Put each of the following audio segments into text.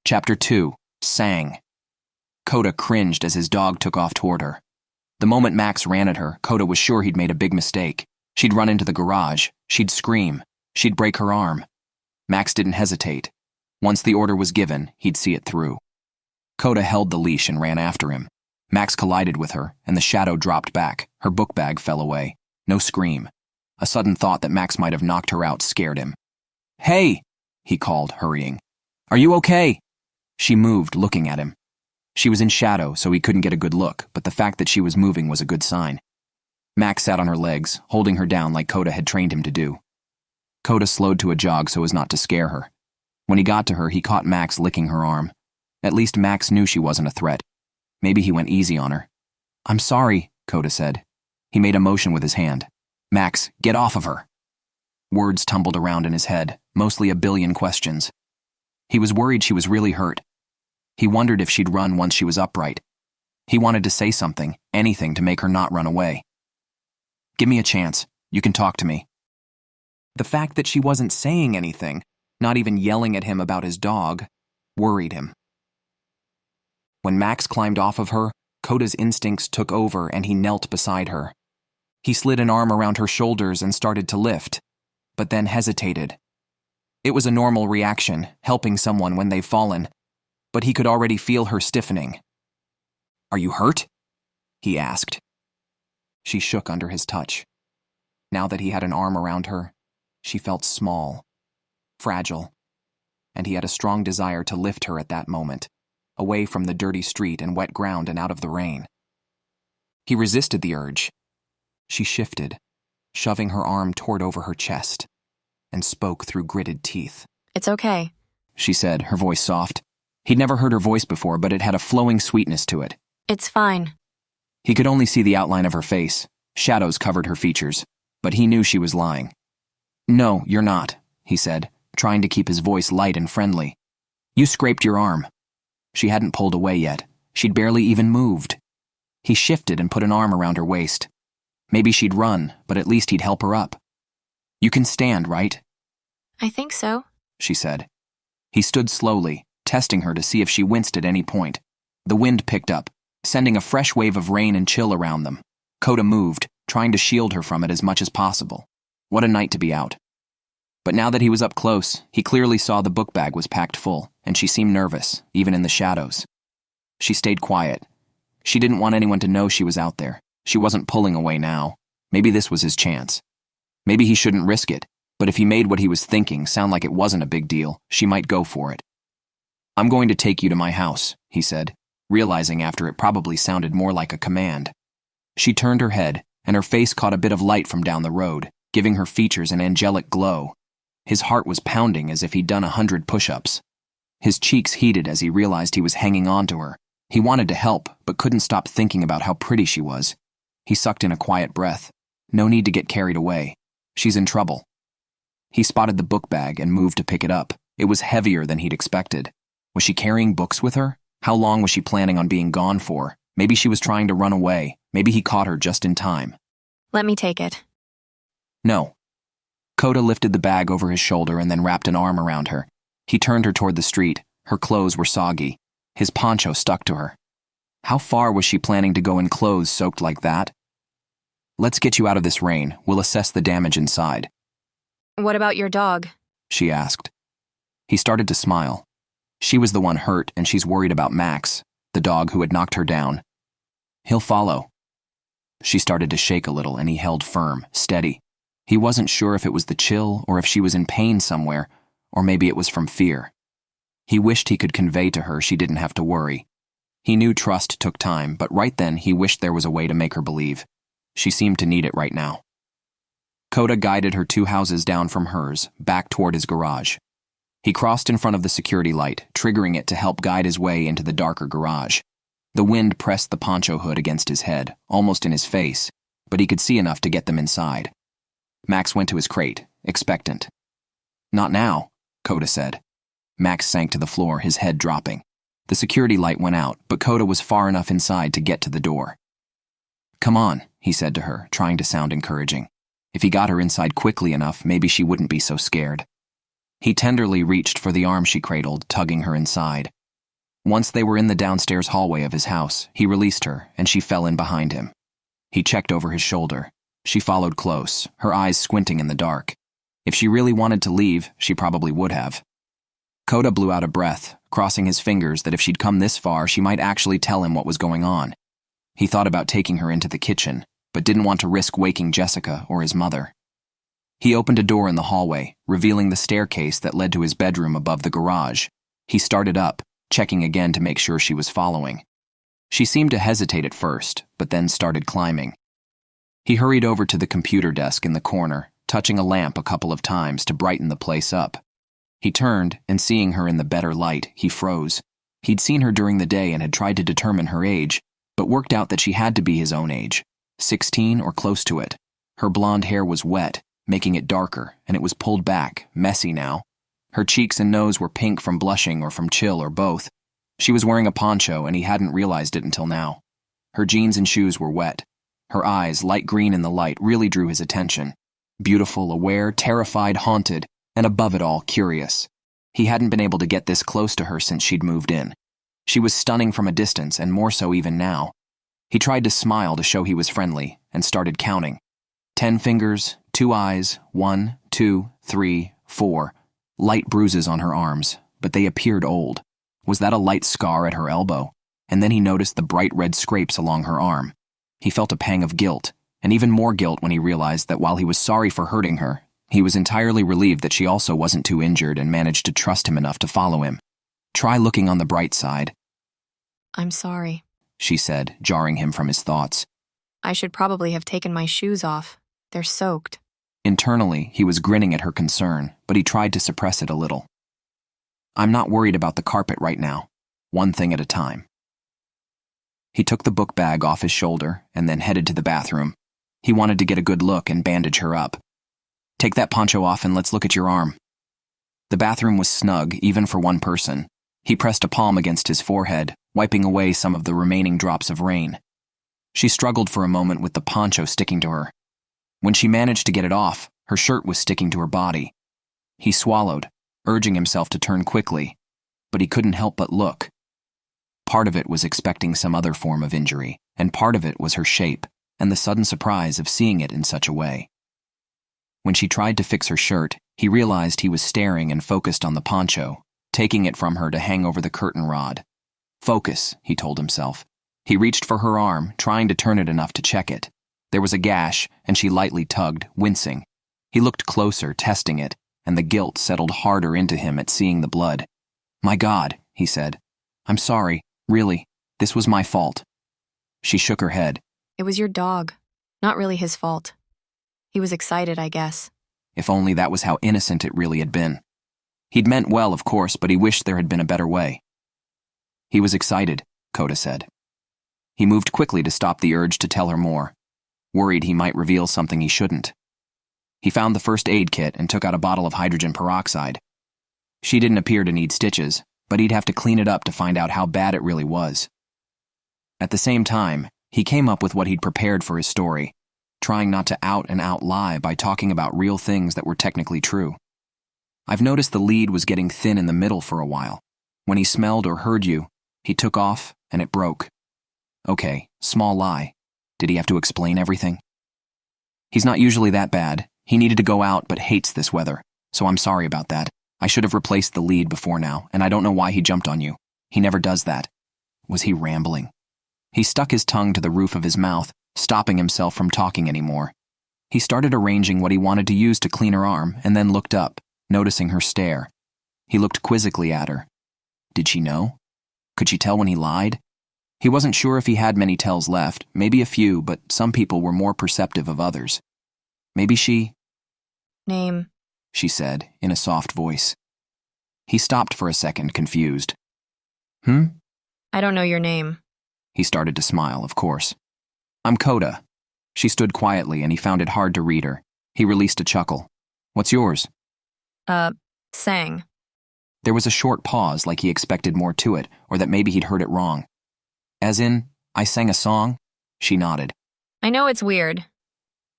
Chapter 2. Sang. Kota cringed as his dog took off toward her. The moment Max ran at her, Kota was sure he'd made a big mistake. She'd run into the garage. She'd scream. She'd break her arm. Max didn't hesitate. Once the order was given, he'd see it through. Kota held the leash and ran after him. Max collided with her, and the shadow dropped back. Her book bag fell away. No scream. A sudden thought that Max might have knocked her out scared him. "Hey!" he called, hurrying. "Are you okay?" She moved, looking at him. She was in shadow, so he couldn't get a good look, but the fact that she was moving was a good sign. Max sat on her legs, holding her down like Kota had trained him to do. Kota slowed to a jog so as not to scare her. When he got to her, he caught Max licking her arm. At least Max knew she wasn't a threat. Maybe he went easy on her. "I'm sorry," Kota said. He made a motion with his hand. "Max, get off of her." Words tumbled around in his head, mostly a billion questions. He was worried she was really hurt. He wondered if she'd run once she was upright. He wanted to say something, anything to make her not run away. "Give me a chance. You can talk to me." The fact that she wasn't saying anything, not even yelling at him about his dog, worried him. When Max climbed off of her, Kota's instincts took over and he knelt beside her. He slid an arm around her shoulders and started to lift, but then hesitated. It was a normal reaction, helping someone when they've fallen, but he could already feel her stiffening. "Are you hurt?" he asked. She shook under his touch. Now that he had an arm around her, she felt small, fragile, and he had a strong desire to lift her at that moment, away from the dirty street and wet ground and out of the rain. He resisted the urge. She shifted, shoving her arm toward over her chest, and spoke through gritted teeth. "It's okay," she said, her voice soft. He'd never heard her voice before, but it had a flowing sweetness to it. "It's fine." He could only see the outline of her face. Shadows covered her features, but he knew she was lying. "No, you're not," he said, trying to keep his voice light and friendly. "You scraped your arm." She hadn't pulled away yet. She'd barely even moved. He shifted and put an arm around her waist. Maybe she'd run, but at least he'd help her up. "You can stand, right?" "I think so," she said. He stood slowly, testing her to see if she winced at any point. The wind picked up, sending a fresh wave of rain and chill around them. Kota moved, trying to shield her from it as much as possible. What a night to be out. But now that he was up close, he clearly saw the book bag was packed full, and she seemed nervous, even in the shadows. She stayed quiet. She didn't want anyone to know she was out there. She wasn't pulling away now. Maybe this was his chance. Maybe he shouldn't risk it, but if he made what he was thinking sound like it wasn't a big deal, she might go for it. "I'm going to take you to my house," he said, realizing after it probably sounded more like a command. She turned her head, and her face caught a bit of light from down the road, giving her features an angelic glow. His heart was pounding as if he'd done 100 push-ups. His cheeks heated as he realized he was hanging on to her. He wanted to help, but couldn't stop thinking about how pretty she was. He sucked in a quiet breath. No need to get carried away. She's in trouble. He spotted the book bag and moved to pick it up. It was heavier than he'd expected. Was she carrying books with her? How long was she planning on being gone for? Maybe she was trying to run away. Maybe he caught her just in time. "Let me take it." "No." Kota lifted the bag over his shoulder and then wrapped an arm around her. He turned her toward the street. Her clothes were soggy. His poncho stuck to her. How far was she planning to go in clothes soaked like that? "Let's get you out of this rain. We'll assess the damage inside." "What about your dog?" she asked. He started to smile. She was the one hurt, and she's worried about Max, the dog who had knocked her down. "He'll follow." She started to shake a little, and he held firm, steady. He wasn't sure if it was the chill or if she was in pain somewhere, or maybe it was from fear. He wished he could convey to her she didn't have to worry. He knew trust took time, but right then he wished there was a way to make her believe. She seemed to need it right now. Kota guided her 2 houses down from hers, back toward his garage. He crossed in front of the security light, triggering it to help guide his way into the darker garage. The wind pressed the poncho hood against his head, almost in his face, but he could see enough to get them inside. Max went to his crate, expectant. "Not now," Kota said. Max sank to the floor, his head dropping. The security light went out, but Kota was far enough inside to get to the door. "Come on," he said to her, trying to sound encouraging. If he got her inside quickly enough, maybe she wouldn't be so scared. He tenderly reached for the arm she cradled, tugging her inside. Once they were in the downstairs hallway of his house, he released her, and she fell in behind him. He checked over his shoulder. She followed close, her eyes squinting in the dark. If she really wanted to leave, she probably would have. Kota blew out a breath, crossing his fingers that if she'd come this far, she might actually tell him what was going on. He thought about taking her into the kitchen, but didn't want to risk waking Jessica or his mother. He opened a door in the hallway, revealing the staircase that led to his bedroom above the garage. He started up, checking again to make sure she was following. She seemed to hesitate at first, but then started climbing. He hurried over to the computer desk in the corner, touching a lamp a couple of times to brighten the place up. He turned, and seeing her in the better light, he froze. He'd seen her during the day and had tried to determine her age, but worked out that she had to be his own age, 16 or close to it. Her blonde hair was wet, making it darker, and it was pulled back, messy now. Her cheeks and nose were pink from blushing or from chill or both. She was wearing a poncho, and he hadn't realized it until now. Her jeans and shoes were wet. Her eyes, light green in the light, really drew his attention. Beautiful, aware, terrified, haunted, and above it all, curious. He hadn't been able to get this close to her since she'd moved in. She was stunning from a distance, and more so even now. He tried to smile to show he was friendly, and started counting. 10 fingers, 2 eyes, 1, 2, 3, 4. Light bruises on her arms, but they appeared old. Was that a light scar at her elbow? And then he noticed the bright red scrapes along her arm. He felt a pang of guilt, and even more guilt when he realized that while he was sorry for hurting her, he was entirely relieved that she also wasn't too injured and managed to trust him enough to follow him. Try looking on the bright side. I'm sorry, she said, jarring him from his thoughts. I should probably have taken my shoes off. They're soaked. Internally, he was grinning at her concern, but he tried to suppress it a little. I'm not worried about the carpet right now. One thing at a time. He took the book bag off his shoulder and then headed to the bathroom. He wanted to get a good look and bandage her up. Take that poncho off and let's look at your arm. The bathroom was snug, even for one person. He pressed a palm against his forehead, wiping away some of the remaining drops of rain. She struggled for a moment with the poncho sticking to her. When she managed to get it off, her shirt was sticking to her body. He swallowed, urging himself to turn quickly, but he couldn't help but look. Part of it was expecting some other form of injury, and part of it was her shape and the sudden surprise of seeing it in such a way. When she tried to fix her shirt, he realized he was staring and focused on the poncho, taking it from her to hang over the curtain rod. Focus, he told himself. He reached for her arm, trying to turn it enough to check it. There was a gash, and she lightly tugged, wincing. He looked closer, testing it, and the guilt settled harder into him at seeing the blood. My God, he said. I'm sorry, really. This was my fault. She shook her head. It was your dog. Not really his fault. He was excited, I guess. If only that was how innocent it really had been. He'd meant well, of course, but he wished there had been a better way. He was excited, Kota said. He moved quickly to stop the urge to tell her more, worried he might reveal something he shouldn't. He found the first aid kit and took out a bottle of hydrogen peroxide. She didn't appear to need stitches, but he'd have to clean it up to find out how bad it really was. At the same time, he came up with what he'd prepared for his story, trying not to out and out lie by talking about real things that were technically true. I've noticed the lead was getting thin in the middle for a while. When he smelled or heard you, he took off and it broke. Okay, small lie. Did he have to explain everything? He's not usually that bad. He needed to go out but hates this weather, so I'm sorry about that. I should have replaced the lead before now, and I don't know why he jumped on you. He never does that. Was he rambling? He stuck his tongue to the roof of his mouth, stopping himself from talking anymore. He started arranging what he wanted to use to clean her arm and then looked up, noticing her stare. He looked quizzically at her. Did she know? Could she tell when he lied? He wasn't sure if he had many tells left, maybe a few, but some people were more perceptive of others. Maybe she... Name, she said, in a soft voice. He stopped for a second, confused. I don't know your name. He started to smile, of course. I'm Kota. She stood quietly, and he found it hard to read her. He released a chuckle. What's yours? Sang. There was a short pause, like he expected more to it, or that maybe he'd heard it wrong. As in, I sang a song? She nodded. I know it's weird.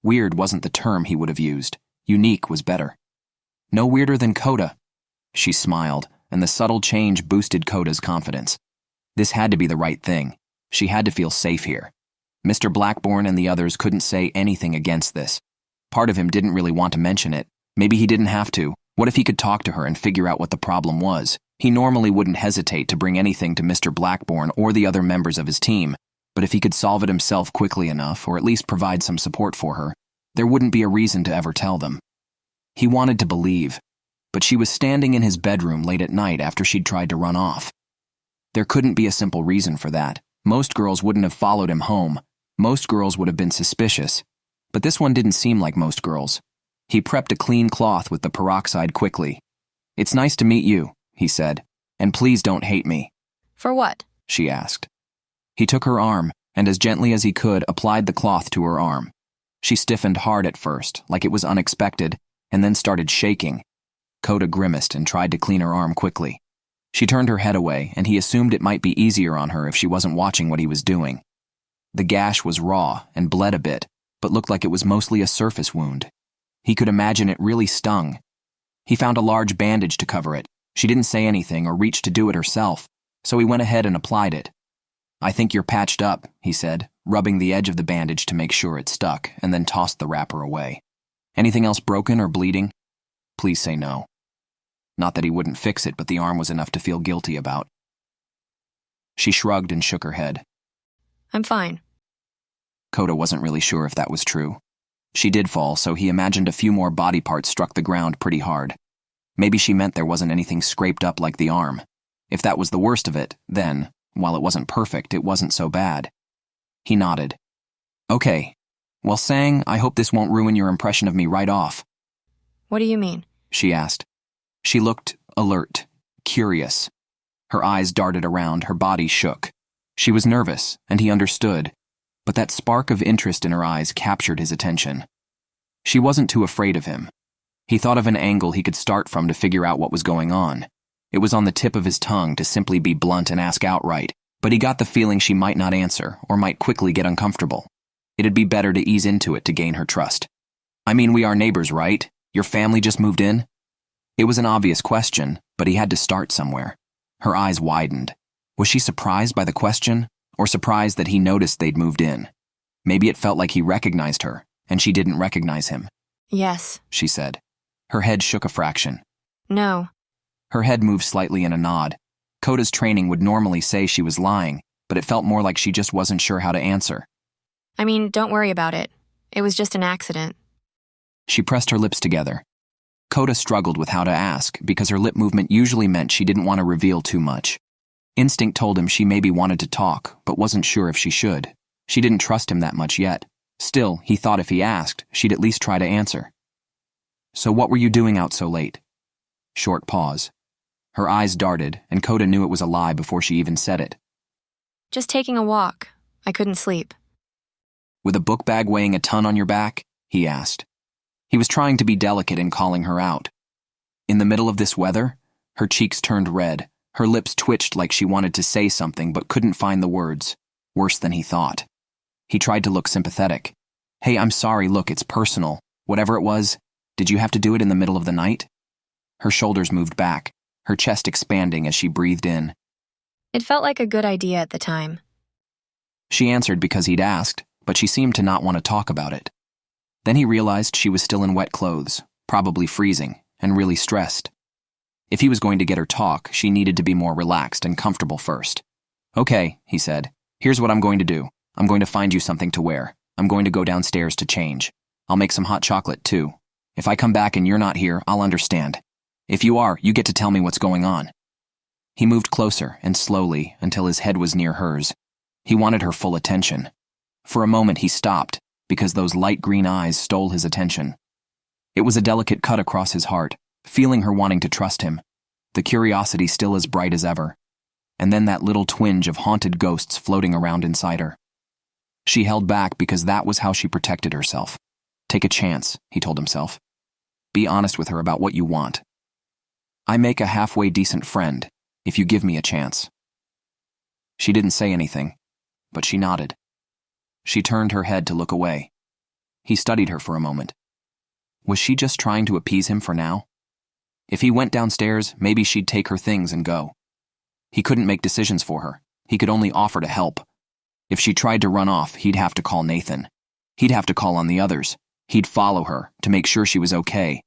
Weird wasn't the term he would have used. Unique was better. No weirder than Kota. She smiled, and the subtle change boosted Kota's confidence. This had to be the right thing. She had to feel safe here. Mr. Blackburn and the others couldn't say anything against this. Part of him didn't really want to mention it. Maybe he didn't have to. What if he could talk to her and figure out what the problem was? He normally wouldn't hesitate to bring anything to Mr. Blackburn or the other members of his team, but if he could solve it himself quickly enough, or at least provide some support for her, there wouldn't be a reason to ever tell them. He wanted to believe, but she was standing in his bedroom late at night after she'd tried to run off. There couldn't be a simple reason for that. Most girls wouldn't have followed him home. Most girls would have been suspicious, but this one didn't seem like most girls. He prepped a clean cloth with the peroxide quickly. "It's nice to meet you," he said, "and please don't hate me." For what? She asked. He took her arm, and as gently as he could, applied the cloth to her arm. She stiffened hard at first, like it was unexpected, and then started shaking. Kota grimaced and tried to clean her arm quickly. She turned her head away, and he assumed it might be easier on her if she wasn't watching what he was doing. The gash was raw and bled a bit, but looked like it was mostly a surface wound. He could imagine it really stung. He found a large bandage to cover it. She didn't say anything or reach to do it herself, so he went ahead and applied it. "I think you're patched up," he said, rubbing the edge of the bandage to make sure it stuck, and then tossed the wrapper away. "Anything else broken or bleeding? Please say no." Not that he wouldn't fix it, but the arm was enough to feel guilty about. She shrugged and shook her head. I'm fine. Kota wasn't really sure if that was true. She did fall, so he imagined a few more body parts struck the ground pretty hard. Maybe she meant there wasn't anything scraped up like the arm. If that was the worst of it, then, while it wasn't perfect, it wasn't so bad. He nodded. "Okay. Well, Sang, I hope this won't ruin your impression of me right off." What do you mean? She asked. She looked alert, curious. Her eyes darted around, her body shook. She was nervous, and he understood, but that spark of interest in her eyes captured his attention. She wasn't too afraid of him. He thought of an angle he could start from to figure out what was going on. It was on the tip of his tongue to simply be blunt and ask outright, but he got the feeling she might not answer or might quickly get uncomfortable. It'd be better to ease into it to gain her trust. "I mean, we are neighbors, right? Your family just moved in?" It was an obvious question, but he had to start somewhere. Her eyes widened. Was she surprised by the question, or surprised that he noticed they'd moved in? Maybe it felt like he recognized her, and she didn't recognize him. Yes. She said. Her head shook a fraction. No. Her head moved slightly in a nod. Kota's training would normally say she was lying, but it felt more like she just wasn't sure how to answer. I mean, don't worry about it. It was just an accident. She pressed her lips together. Kota struggled with how to ask, because her lip movement usually meant she didn't want to reveal too much. Instinct told him she maybe wanted to talk, but wasn't sure if she should. She didn't trust him that much yet. Still, he thought if he asked, she'd at least try to answer. "So what were you doing out so late?" Short pause. Her eyes darted, and Kota knew it was a lie before she even said it. Just taking a walk. I couldn't sleep. "With a book bag weighing a ton on your back?" he asked. He was trying to be delicate in calling her out. In the middle of this weather? Her cheeks turned red. Her lips twitched like she wanted to say something but couldn't find the words. Worse than he thought. He tried to look sympathetic. "Hey, I'm sorry, look, it's personal. Whatever it was, did you have to do it in the middle of the night?" Her shoulders moved back, her chest expanding as she breathed in. It felt like a good idea at the time. She answered because he'd asked, but she seemed to not want to talk about it. Then he realized she was still in wet clothes, probably freezing, and really stressed. If he was going to get her talk, she needed to be more relaxed and comfortable first. "Okay," he said. "Here's what I'm going to do. I'm going to find you something to wear. I'm going to go downstairs to change. I'll make some hot chocolate, too. If I come back and you're not here, I'll understand. If you are, you get to tell me what's going on." He moved closer and slowly until his head was near hers. He wanted her full attention. For a moment he stopped, because those light green eyes stole his attention. It was a delicate cut across his heart, feeling her wanting to trust him, the curiosity still as bright as ever, and then that little twinge of haunted ghosts floating around inside her. She held back because that was how she protected herself. Take a chance, he told himself. Be honest with her about what you want. I make a halfway decent friend if you give me a chance. She didn't say anything, but she nodded. She turned her head to look away. He studied her for a moment. Was she just trying to appease him for now? If he went downstairs, maybe she'd take her things and go. He couldn't make decisions for her. He could only offer to help. If she tried to run off, he'd have to call Nathan. He'd have to call on the others. He'd follow her to make sure she was okay.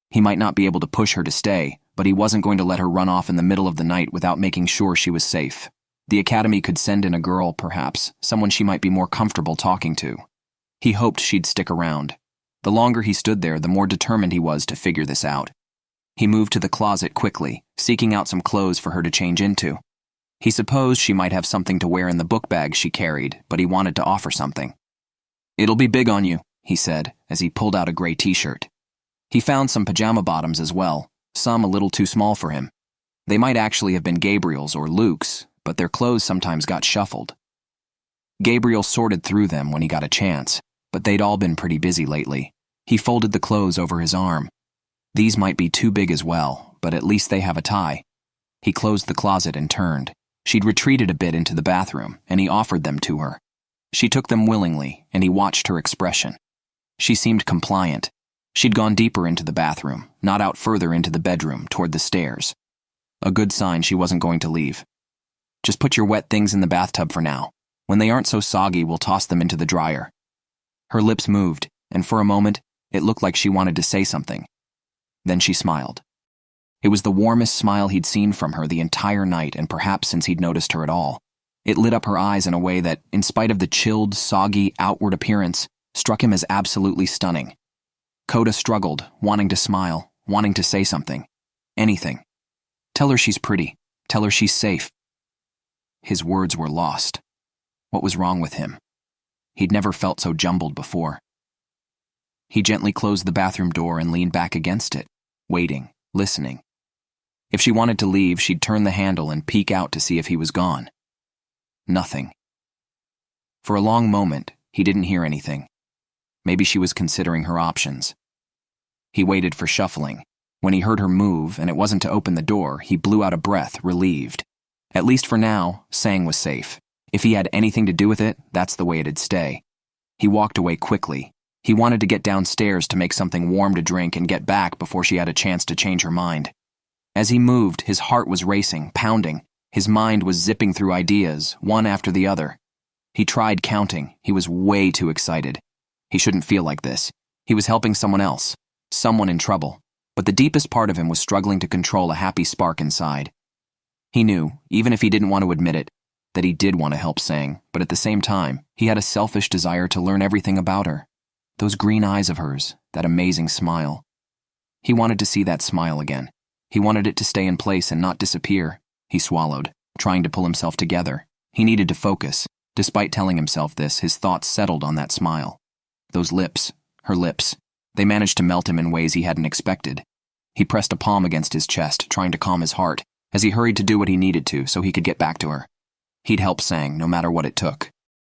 He might not be able to push her to stay, but he wasn't going to let her run off in the middle of the night without making sure she was safe. The academy could send in a girl, perhaps, someone she might be more comfortable talking to. He hoped she'd stick around. The longer he stood there, the more determined he was to figure this out. He moved to the closet quickly, seeking out some clothes for her to change into. He supposed she might have something to wear in the book bag she carried, but he wanted to offer something. "It'll be big on you," he said, as he pulled out a gray t-shirt. He found some pajama bottoms as well, some a little too small for him. They might actually have been Gabriel's or Luke's, but their clothes sometimes got shuffled. Gabriel sorted through them when he got a chance, but they'd all been pretty busy lately. He folded the clothes over his arm. These might be too big as well, but at least they have a tie. He closed the closet and turned. She'd retreated a bit into the bathroom, and he offered them to her. She took them willingly, and he watched her expression. She seemed compliant. She'd gone deeper into the bathroom, not out further into the bedroom, toward the stairs. A good sign she wasn't going to leave. "Just put your wet things in the bathtub for now. When they aren't so soggy, we'll toss them into the dryer." Her lips moved, and for a moment, it looked like she wanted to say something. Then she smiled. It was the warmest smile he'd seen from her the entire night, and perhaps since he'd noticed her at all. It lit up her eyes in a way that, in spite of the chilled, soggy, outward appearance, struck him as absolutely stunning. Kota struggled, wanting to smile, wanting to say something. Anything. Tell her she's pretty. Tell her she's safe. His words were lost. What was wrong with him? He'd never felt so jumbled before. He gently closed the bathroom door and leaned back against it, waiting, listening. If she wanted to leave, she'd turn the handle and peek out to see if he was gone. Nothing. For a long moment, he didn't hear anything. Maybe she was considering her options. He waited for shuffling. When he heard her move, and it wasn't to open the door, he blew out a breath, relieved. At least for now, Sang was safe. If he had anything to do with it, that's the way it'd stay. He walked away quickly. He wanted to get downstairs to make something warm to drink and get back before she had a chance to change her mind. As he moved, his heart was racing, pounding. His mind was zipping through ideas, one after the other. He tried counting. He was way too excited. He shouldn't feel like this. He was helping someone else, someone in trouble. But the deepest part of him was struggling to control a happy spark inside. He knew, even if he didn't want to admit it, that he did want to help Sang, but at the same time, he had a selfish desire to learn everything about her. Those green eyes of hers, that amazing smile. He wanted to see that smile again. He wanted it to stay in place and not disappear. He swallowed, trying to pull himself together. He needed to focus. Despite telling himself this, his thoughts settled on that smile. Those lips, her lips, they managed to melt him in ways he hadn't expected. He pressed a palm against his chest, trying to calm his heart, as he hurried to do what he needed to so he could get back to her. He'd help Sang, no matter what it took.